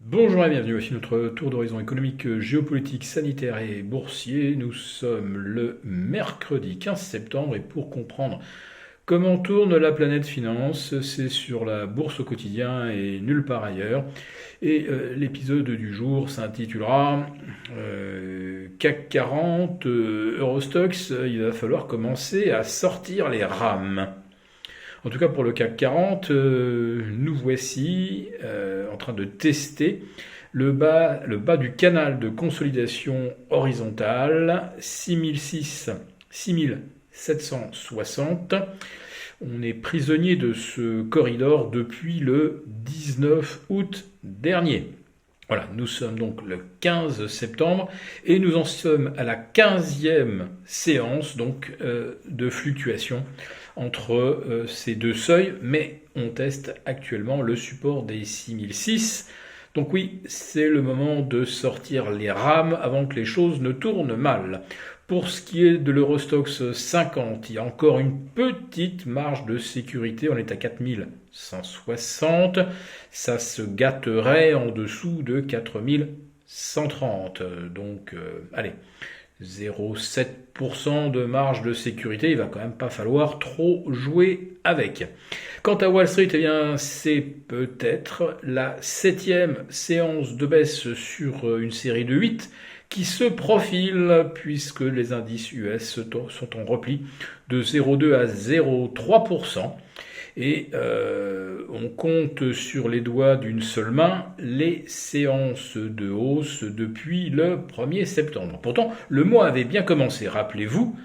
Bonjour et bienvenue, voici notre tour d'horizon économique, géopolitique, sanitaire et boursier. Nous sommes le mercredi 15 septembre et pour comprendre comment tourne la planète finance, c'est sur la bourse au quotidien et nulle part ailleurs. Et l'épisode du jour s'intitulera CAC 40, Eurostoxx, il va falloir commencer à sortir les rames. En tout cas pour le CAC 40, nous voici en train de tester le bas du canal de consolidation horizontale 6760. On est prisonnier de ce corridor depuis le 19 août dernier. Voilà, nous sommes donc le 15 septembre et nous en sommes à la 15e séance donc, de fluctuation entre ces deux seuils, mais on teste actuellement le support des 6006. Donc oui, c'est le moment de sortir les rames avant que les choses ne tournent mal. Pour ce qui est de l'Eurostoxx 50, il y a encore une petite marge de sécurité, on est à 4160, ça se gâterait en dessous de 4130, donc allez, 0,7% de marge de sécurité, il va quand même pas falloir trop jouer avec. Quant à Wall Street, eh bien, c'est peut-être la 7e séance de baisse sur une série de 8 qui se profile puisque les indices US sont en repli de 0,2 à 0,3%. Et on compte sur les doigts d'une seule main les séances de hausse depuis le 1er septembre. Pourtant, le mois avait bien commencé, rappelez-vous,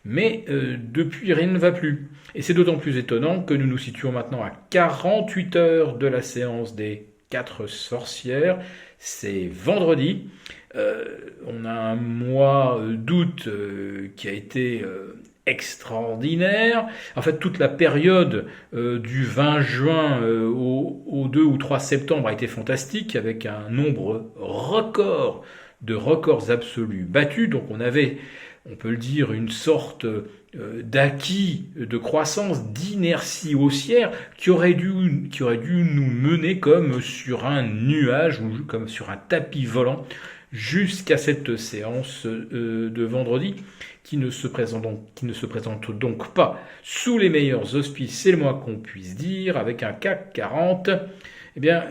mais depuis rien ne va plus. Et c'est d'autant plus étonnant que nous nous situons maintenant à 48 heures de la séance des 4 sorcières. C'est vendredi. On a un mois d'août qui a été extraordinaire. En fait, toute la période du 20 juin au 2 ou 3 septembre a été fantastique, avec un nombre record de records absolus battus. Donc on avait, on peut le dire, une sorte d'acquis de croissance, d'inertie haussière qui aurait dû nous mener comme sur un nuage ou comme sur un tapis volant jusqu'à cette séance de vendredi qui ne se présente donc pas sous les meilleurs auspices, c'est le moins qu'on puisse dire, avec un CAC 40 eh bien,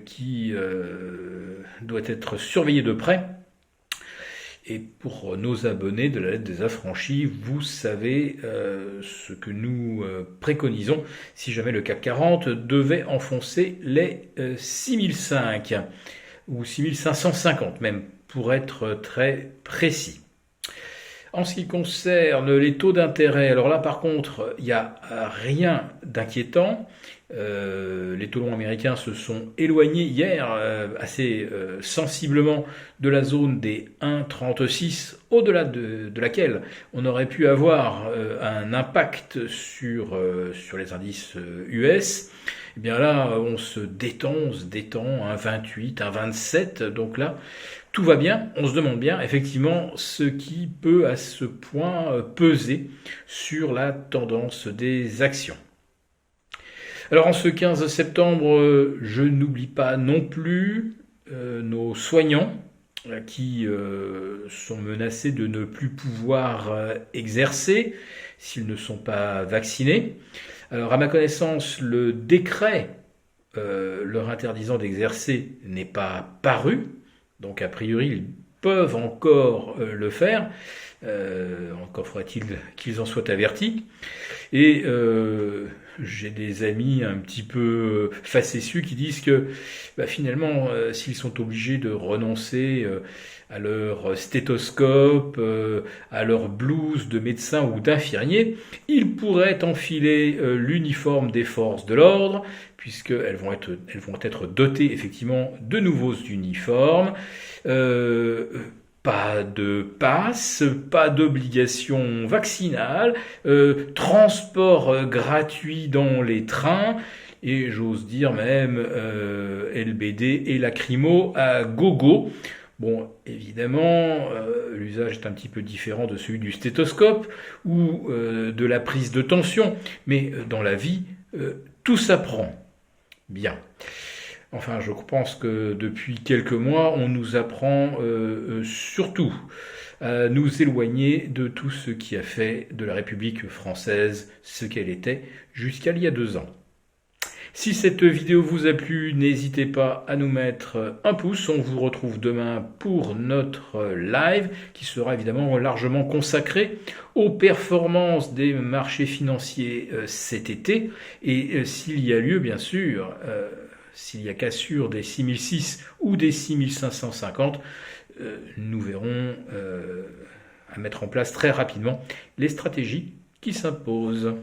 qui doit être surveillé de près. Et pour nos abonnés de la lettre des affranchis, vous savez ce que nous préconisons si jamais le CAC 40 devait enfoncer les 6005 ou 6550 même, pour être très précis. En ce qui concerne les taux d'intérêt, alors là par contre, il n'y a rien d'inquiétant. Les taux longs américains se sont éloignés hier assez sensiblement de la zone des 1,36, au-delà de laquelle on aurait pu avoir un impact sur les indices US. Et bien là, on se détend, 1,28, 1,27, donc là, tout va bien. On se demande bien, effectivement, ce qui peut à ce point peser sur la tendance des actions. Alors en ce 15 septembre, je n'oublie pas non plus nos soignants qui sont menacés de ne plus pouvoir exercer s'ils ne sont pas vaccinés. Alors à ma connaissance, le décret leur interdisant d'exercer n'est pas paru, donc a priori ils peuvent encore le faire, encore faudrait-il qu'ils en soient avertis. Et j'ai des amis un petit peu facétieux qui disent que finalement, s'ils sont obligés de renoncer à leur stéthoscope, à leur blouse de médecin ou d'infirmier, ils pourraient enfiler l'uniforme des forces de l'ordre, puisqu'elles vont être dotées effectivement de nouveaux uniformes. Pas de passe, pas d'obligation vaccinale, transport gratuit dans les trains, et j'ose dire même LBD et lacrymo à gogo. Bon, évidemment, l'usage est un petit peu différent de celui du stéthoscope ou de la prise de tension, mais dans la vie, tout s'apprend. Bien. Enfin, je pense que depuis quelques mois, on nous apprend surtout à nous éloigner de tout ce qui a fait de la République française ce qu'elle était jusqu'à il y a 2 ans. Si cette vidéo vous a plu, n'hésitez pas à nous mettre un pouce. On vous retrouve demain pour notre live qui sera évidemment largement consacré aux performances des marchés financiers cet été. Et s'il y a lieu, bien sûr, s'il y a cassure des 6006 ou des 6550, nous verrons à mettre en place très rapidement les stratégies qui s'imposent.